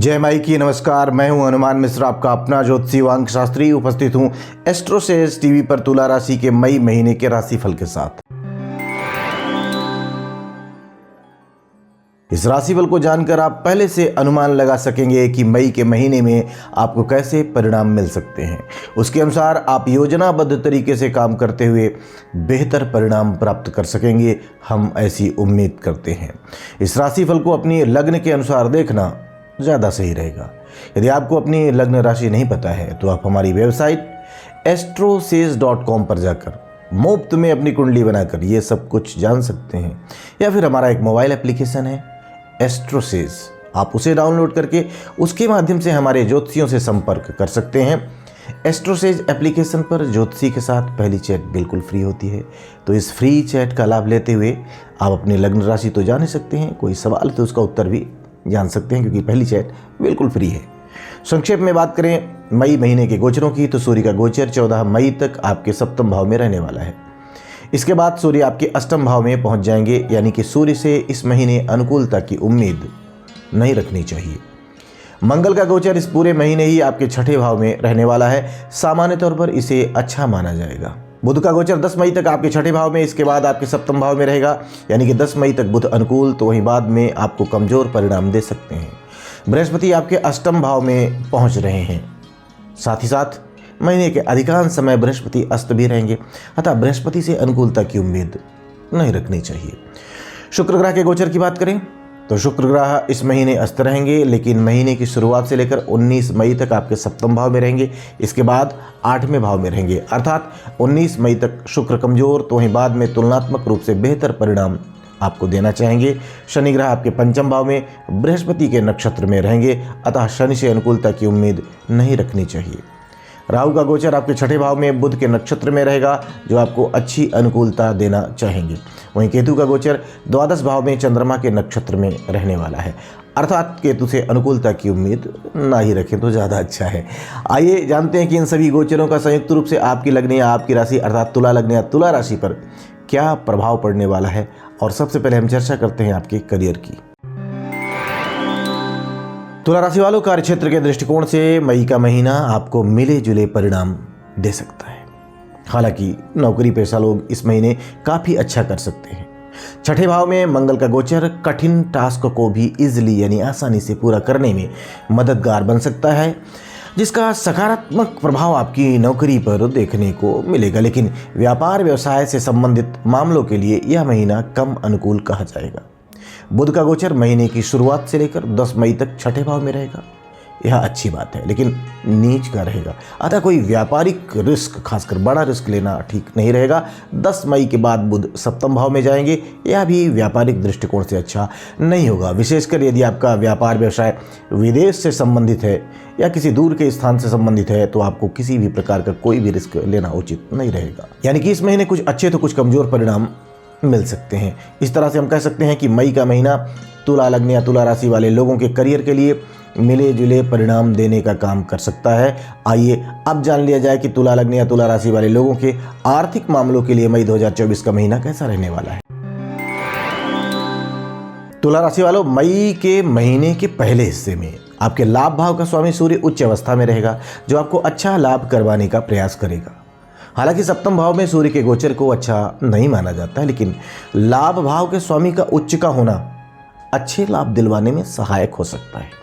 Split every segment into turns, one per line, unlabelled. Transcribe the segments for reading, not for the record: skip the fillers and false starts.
जय माई की नमस्कार। मैं हूं हनुमान मिश्रा, आपका अपना ज्योतिषी वांग शास्त्री। उपस्थित हूं एस्ट्रोसेज टीवी पर तुला राशि के मई महीने के राशिफल के साथ। इस राशिफल को जानकर आप पहले से अनुमान लगा सकेंगे कि मई के महीने में आपको कैसे परिणाम मिल सकते हैं। उसके अनुसार आप योजनाबद्ध तरीके से काम करते हुए बेहतर परिणाम प्राप्त कर सकेंगे, हम ऐसी उम्मीद करते हैं। इस राशिफल को अपनी लग्न के अनुसार देखना ज़्यादा सही रहेगा। यदि आपको अपनी लग्न राशि नहीं पता है तो आप हमारी वेबसाइट astrosage.com पर जाकर मुफ्त में अपनी कुंडली बनाकर ये सब कुछ जान सकते हैं, या फिर हमारा एक मोबाइल एप्लीकेशन है एस्ट्रोसेज, आप उसे डाउनलोड करके उसके माध्यम से हमारे ज्योतिषियों से संपर्क कर सकते हैं। एस्ट्रोसेज एप्लीकेशन पर ज्योतिषी के साथ पहली चैट बिल्कुल फ्री होती है, तो इस फ्री चैट का लाभ लेते हुए आप अपनी लग्न राशि तो जान ही सकते हैं, कोई सवाल तो उसका उत्तर भी जान सकते हैं, क्योंकि पहली चैट बिल्कुल फ्री है। संक्षेप में बात करें मई महीने के गोचरों की, तो सूर्य का गोचर 14 मई तक आपके सप्तम भाव में रहने वाला है। इसके बाद सूर्य आपके अष्टम भाव में पहुंच जाएंगे, यानी कि सूर्य से इस महीने अनुकूलता की उम्मीद नहीं रखनी चाहिए। मंगल का गोचर इस पूरे महीने ही आपके छठे भाव में रहने वाला है, सामान्य तौर पर इसे अच्छा माना जाएगा। बुध का गोचर 10 मई तक आपके छठे भाव में, इसके बाद आपके सप्तम भाव में रहेगा, यानी कि 10 मई तक बुध अनुकूल, तो वहीं बाद में आपको कमजोर परिणाम दे सकते हैं। बृहस्पति आपके अष्टम भाव में पहुंच रहे हैं, साथ ही साथ महीने के अधिकांश समय बृहस्पति अस्त भी रहेंगे, अतः बृहस्पति से अनुकूलता की उम्मीद नहीं रखनी चाहिए। शुक्र ग्रह के गोचर की बात करें तो शुक्र ग्रह इस महीने अस्त रहेंगे, लेकिन महीने की शुरुआत से लेकर 19 मई तक आपके सप्तम भाव में रहेंगे, इसके बाद 8वें भाव में रहेंगे, अर्थात 19 मई तक शुक्र कमजोर, तो वहीं बाद में तुलनात्मक रूप से बेहतर परिणाम आपको देना चाहेंगे। शनि ग्रह आपके पंचम भाव में बृहस्पति के नक्षत्र में रहेंगे, अतः शनि से अनुकूलता की उम्मीद नहीं रखनी चाहिए। राहु का गोचर आपके छठे भाव में बुध के नक्षत्र में रहेगा, जो आपको अच्छी अनुकूलता देना चाहेंगे। वहीं केतु का गोचर द्वादश भाव में चंद्रमा के नक्षत्र में रहने वाला है, अर्थात केतु से अनुकूलता की उम्मीद ना ही रखें तो ज़्यादा अच्छा है। आइए जानते हैं कि इन सभी गोचरों का संयुक्त रूप से आपकी लग्न या आपकी राशि अर्थात तुला लग्न या तुला राशि पर क्या प्रभाव पड़ने वाला है। और सबसे पहले हम चर्चा करते हैं आपके करियर की। तुला राशि वालों, कार्य क्षेत्र के दृष्टिकोण से मई का महीना आपको मिले जुले परिणाम दे सकता है। हालांकि नौकरी पेशा लोग इस महीने काफ़ी अच्छा कर सकते हैं। छठे भाव में मंगल का गोचर कठिन टास्क को भी इजीली यानी आसानी से पूरा करने में मददगार बन सकता है, जिसका सकारात्मक प्रभाव आपकी नौकरी पर देखने को मिलेगा। लेकिन व्यापार व्यवसाय से संबंधित मामलों के लिए यह महीना कम अनुकूल कहा जाएगा। बुध का गोचर महीने की शुरुआत से लेकर 10 मई तक छठे भाव में रहेगा, यह अच्छी बात है, लेकिन नीच का रहेगा, अतः कोई व्यापारिक रिस्क, खासकर बड़ा रिस्क लेना ठीक नहीं रहेगा। 10 मई के बाद बुध सप्तम भाव में जाएंगे, यह भी व्यापारिक दृष्टिकोण से अच्छा नहीं होगा, विशेषकर यदि आपका व्यापार व्यवसाय विदेश से संबंधित है या किसी दूर के स्थान से संबंधित है, तो आपको किसी भी प्रकार का कोई भी रिस्क लेना उचित नहीं रहेगा। यानी कि इस महीने कुछ अच्छे तो कुछ कमजोर परिणाम मिल सकते हैं। इस तरह से हम कह सकते हैं कि मई का महीना तुला लग्न या तुला राशि वाले लोगों के करियर के लिए मिले जुले परिणाम देने का काम कर सकता है। आइए अब जान लिया जाए कि तुला लग्न या तुला राशि वाले लोगों के आर्थिक मामलों के लिए मई 2024 का महीना कैसा रहने वाला है। तुला राशि वालों, मई के महीने के पहले हिस्से में आपके लाभ भाव का स्वामी सूर्य उच्च अवस्था में रहेगा, जो आपको अच्छा लाभ करवाने का प्रयास करेगा। हालांकि सप्तम भाव में सूर्य के गोचर को अच्छा नहीं माना जाता है, लेकिन लाभ भाव के स्वामी का उच्च का होना अच्छे लाभ दिलवाने में सहायक हो सकता है।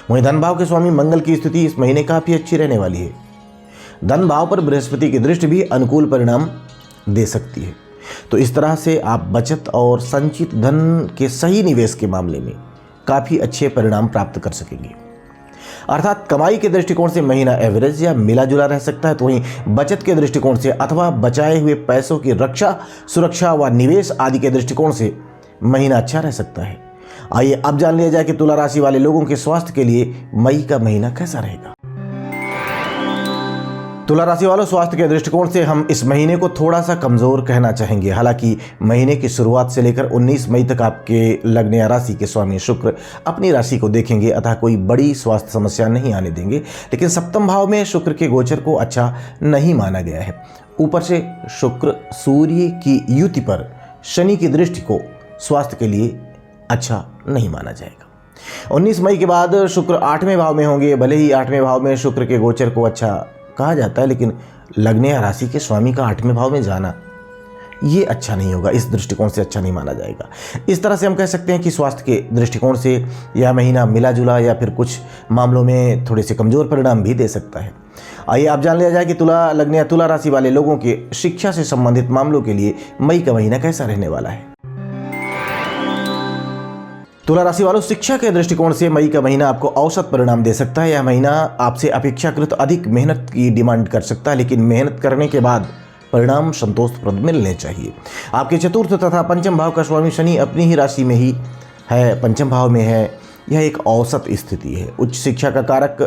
वहीं धन भाव के स्वामी मंगल की स्थिति इस महीने काफी अच्छी रहने वाली है। धन भाव पर बृहस्पति की दृष्टि भी अनुकूल परिणाम दे सकती है, तो इस तरह से आप बचत और संचित धन के सही निवेश के मामले में काफी अच्छे परिणाम प्राप्त कर सकेंगे। अर्थात कमाई के दृष्टिकोण से महीना एवरेज या मिला जुला रह सकता है, तो वहीं बचत के दृष्टिकोण से अथवा बचाए हुए पैसों की रक्षा, सुरक्षा व निवेश आदि के दृष्टिकोण से महीना अच्छा रह सकता है। आइए अब जान लिया जाए कि तुला राशि वाले लोगों के स्वास्थ्य के लिए मई का महीना कैसा रहेगा। तुला राशि वालों, स्वास्थ्य के दृष्टिकोण से हम इस महीने को थोड़ा सा कमजोर कहना चाहेंगे। हालांकि महीने की शुरुआत से लेकर 19 मई तक आपके लग्न या राशि के स्वामी शुक्र अपनी राशि को देखेंगे, अतः कोई बड़ी स्वास्थ्य समस्या नहीं आने देंगे। लेकिन सप्तम भाव में शुक्र के गोचर को अच्छा नहीं माना गया है। ऊपर से शुक्र सूर्य की युति पर शनि की दृष्टि को स्वास्थ्य के लिए अच्छा नहीं माना जाएगा। 19 मई के बाद शुक्र 8वें भाव में होंगे। भले ही 8वें भाव में शुक्र के गोचर को अच्छा कहा जाता है, लेकिन लग्न या राशि के स्वामी का 8वें भाव में जाना ये अच्छा नहीं होगा, इस दृष्टिकोण से अच्छा नहीं माना जाएगा। इस तरह से हम कह सकते हैं कि स्वास्थ्य के दृष्टिकोण से यह महीना मिला जुला या फिर कुछ मामलों में थोड़े से कमज़ोर परिणाम भी दे सकता है। आइए आप जान लिया जाए कि तुला लग्न या तुला राशि वाले लोगों के शिक्षा से संबंधित मामलों के लिए मई का महीना कैसा रहने वाला है। तुला राशि वालों, शिक्षा के दृष्टिकोण से मई का महीना आपको औसत परिणाम दे सकता है। यह महीना आपसे अपेक्षाकृत अधिक मेहनत की डिमांड कर सकता है, लेकिन मेहनत करने के बाद परिणाम संतोषप्रद मिलने चाहिए। आपके चतुर्थ तथा पंचम भाव का स्वामी शनि अपनी ही राशि में ही है, पंचम भाव में है। यह एक औसत स्थिति है। उच्च शिक्षा का कारक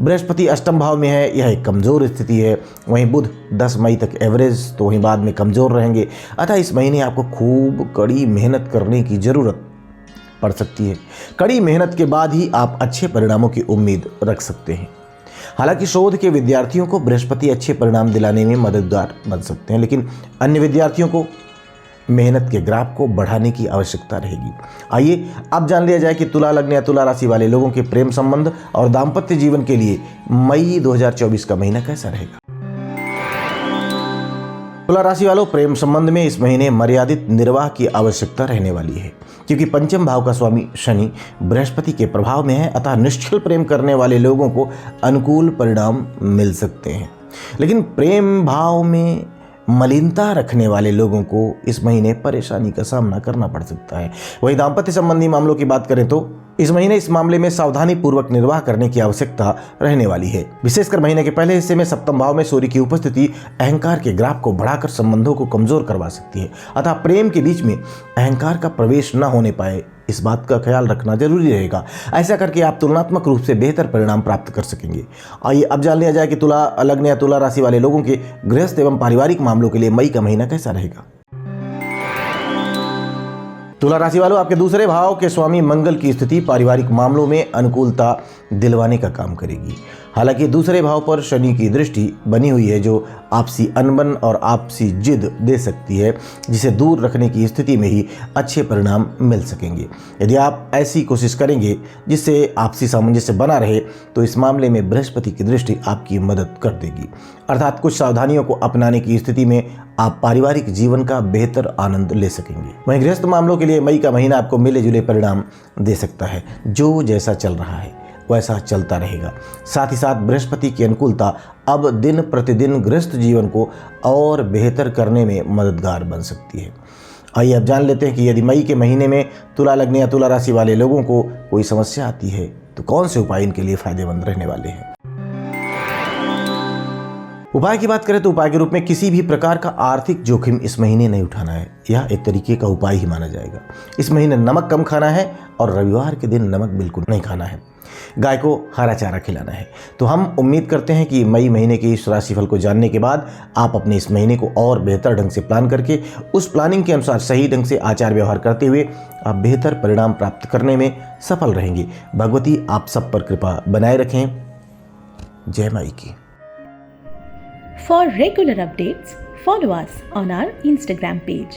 बृहस्पति अष्टम भाव में है, यह एक कमज़ोर स्थिति है। वहीं बुध 10 मई तक एवरेज, तो वहीं बाद में कमज़ोर रहेंगे। अतः इस महीने आपको खूब कड़ी मेहनत करने की ज़रूरत पड़ सकती है। कड़ी मेहनत के बाद ही आप अच्छे परिणामों की उम्मीद रख सकते हैं। हालांकि शोध के विद्यार्थियों को बृहस्पति अच्छे परिणाम दिलाने में मददगार बन सकते हैं, लेकिन अन्य विद्यार्थियों को मेहनत के ग्राफ को बढ़ाने की आवश्यकता रहेगी। आइए अब जान लिया जाए कि तुला लग्न या तुला राशि वाले लोगों के प्रेम संबंध और दाम्पत्य जीवन के लिए मई 2024 का महीना कैसा रहेगा। तुला राशि वालों, प्रेम संबंध में इस महीने मर्यादित निर्वाह की आवश्यकता रहने वाली है, क्योंकि पंचम भाव का स्वामी शनि बृहस्पति के प्रभाव में है। अतः निश्चल प्रेम करने वाले लोगों को अनुकूल परिणाम मिल सकते हैं, लेकिन प्रेम भाव में मलिनता रखने वाले लोगों को इस महीने परेशानी का सामना करना पड़ सकता है। वहीं दाम्पत्य संबंधी मामलों की बात करें तो इस महीने इस मामले में सावधानी पूर्वक निर्वाह करने की आवश्यकता रहने वाली है। विशेषकर महीने के पहले हिस्से में सप्तम भाव में सूर्य की उपस्थिति अहंकार के ग्राफ को बढ़ाकर संबंधों को कमजोर करवा सकती है। अतः प्रेम के बीच में अहंकार का प्रवेश न होने पाए, इस बात का ख्याल रखना जरूरी रहेगा। ऐसा करके आप तुलनात्मक रूप से बेहतर परिणाम प्राप्त कर सकेंगे। आइए अब जान लिया जाए कि तुला लग्न या तुला राशि वाले लोगों के गृहस्थ एवं पारिवारिक मामलों के लिए मई का महीना कैसा रहेगा। तुला राशि वालों, आपके दूसरे भाव के स्वामी मंगल की स्थिति पारिवारिक मामलों में अनुकूलता दिलवाने का काम करेगी। हालांकि दूसरे भाव पर शनि की दृष्टि बनी हुई है, जो आपसी अनबन और आपसी जिद दे सकती है, जिसे दूर रखने की स्थिति में ही अच्छे परिणाम मिल सकेंगे। यदि आप ऐसी कोशिश करेंगे जिससे आपसी सामंजस्य बना रहे, तो इस मामले में बृहस्पति की दृष्टि आपकी मदद कर देगी। अर्थात कुछ सावधानियों को अपनाने की स्थिति में आप पारिवारिक जीवन का बेहतर आनंद ले सकेंगे। वहीं गृहस्थ मामलों के लिए मई का महीना आपको मिले जुले परिणाम दे सकता है। जो जैसा चल रहा है वैसा चलता रहेगा। साथ ही साथ बृहस्पति की अनुकूलता अब दिन प्रतिदिन गृहस्थ जीवन को और बेहतर करने में मददगार बन सकती है। आइए अब जान लेते हैं कि यदि मई के महीने में तुला लग्न या तुला राशि वाले लोगों को कोई समस्या आती है तो कौन से उपाय इनके लिए फायदेमंद रहने वाले हैं। उपाय की बात करें तो उपाय के रूप में किसी भी प्रकार का आर्थिक जोखिम इस महीने नहीं उठाना है। यह एक तरीके का उपाय ही माना जाएगा। इस महीने नमक कम खाना है और रविवार के दिन नमक बिल्कुल नहीं खाना है। गाय को हरा चारा खिलाना है। तो हम उम्मीद करते हैं कि मई महीने के इस राशिफल को जानने के बाद आप अपने इस महीने को और बेहतर ढंग से प्लान करके उस प्लानिंग के अनुसार सही ढंग से आचार व्यवहार करते हुए आप बेहतर परिणाम प्राप्त करने में सफल रहेंगे। भगवती आप सब पर कृपा बनाए रखें। जय माई की।
For regular updates, follow us on our Instagram page.